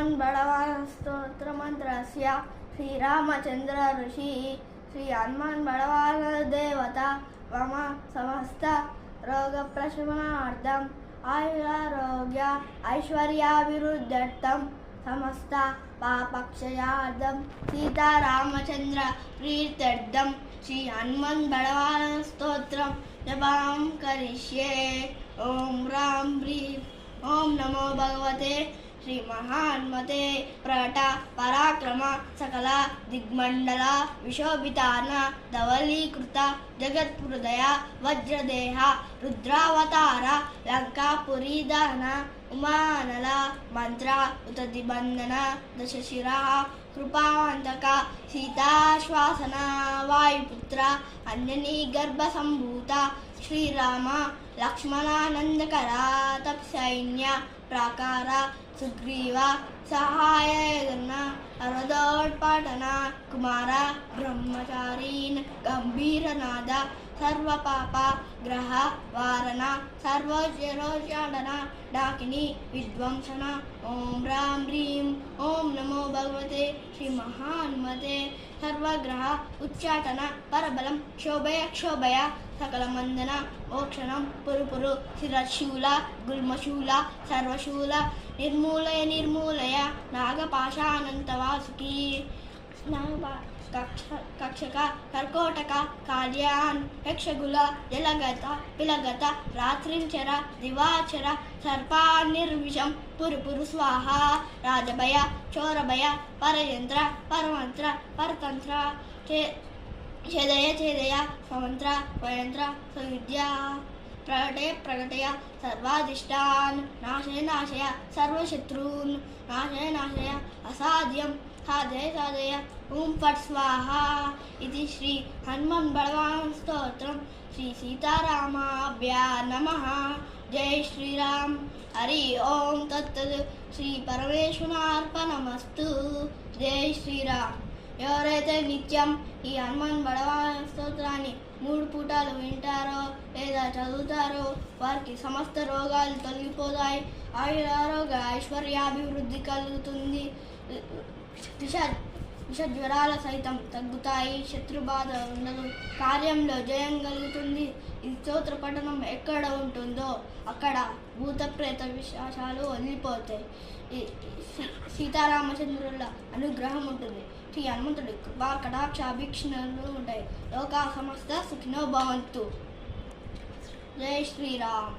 हनुमन् बलवान स्तोत्र मंत्रस्य श्रीरामचंद्र ऋषि श्री हनुमन् बलवान देवता मम समस्त रोग प्रशमनार्थम आयुरारोग्य ऐश्वर्याभिवृद्ध्यर्थम समस्त पापक्षयार्थम सीतारामचंद्र प्रीत्यर्थम श्री हनुमन् बलवान स्तोत्रम जपं करिष्ये। ओम राम ह्रीं ओम नमो भगवते श्री महान्मते प्रकट पराक्रम सकल दिग्मंडल विशोभितान धवलीकृत जगत्हृदय वज्रदेह रुद्रावतार लंकापुरीदहन उमानल मंत्र उतदिबंधन दशशिरा कृपांतक सीताश्वासन वायुपुत्र अंजनी गर्भ संभूत श्रीराम लक्ष्मणानंदकर तपसैन्य प्राकार सुग्रीव सहायगण अरदोत्पाटन कुमार ब्रह्मचारीन गंभीरनाद सर्व पाप ग्रह वारण सर्वजरोषाडन डाकिनी विध्वंसन। ओम राम ह्रीं ओम नमो भगवते श्री महान्मते सर्वग्रह उच्चाटन परबलम शोभय क्षोभय सकल मंदन मोक्षणं पुरुपुरु शिरशूल गुल्मशूल सर्वशूल निर्मूलय निर्मूलय नागपाशानंतवासुकी कक्षक कर्कोटक काल्यान यक्षगुल जलगत पिलगत रात्रिंचर दिवाचर सर्पान्निर्विषं पुरुपुरु स्वाहा राजभय चोरभय परयंत्र परमंत्र परतंत्र छेदय छेदय स्वमंत्र स्वयंत्र सविद्या प्रकटय प्रकटय सर्वादिष्टान् नाशय नाशय सर्वशत्रून् नाशय नाशय असाध्यं साधय साधय ओम फट स्वाहा। इति श्री हनुमन् बलवान स्तोत्रम श्री सीतारामाभ्यां नमः। जय श्री राम। हरि ओम तत्तत् श्री परमेश्वरार्पणमस्तु। जय श्री राम। ఎవరైతే నిత్యం ఈ హనుమన్ బలవాన్ స్తోత్రాన్ని 3 పూటలు వింటారో లేదా చదువుతారో వారికి సమస్త రోగాలు తొలగిపోతాయి, ఆయురారోగ్య ఐశ్వర్యాభివృద్ధి కలుగుతుంది, విష జ్వరాల సైతం తగ్గుతాయి, శత్రుబాధ ఉండదు, కార్యంలో జయం కలుగుతుంది. ఈ స్తోత్ర పఠనం ఎక్కడ ఉంటుందో అక్కడ భూత ప్రేత విశ్వాసాలు వదిలిపోతాయి. సీతారామచంద్రుల అనుగ్రహం ఉంటుంది. శ్రీ హనుమంతుడి కృపా కటాక్షాభిక్షణలు ఉంటాయి. లోకా సమస్త సుఖినో భవంతు. జై శ్రీరామ్.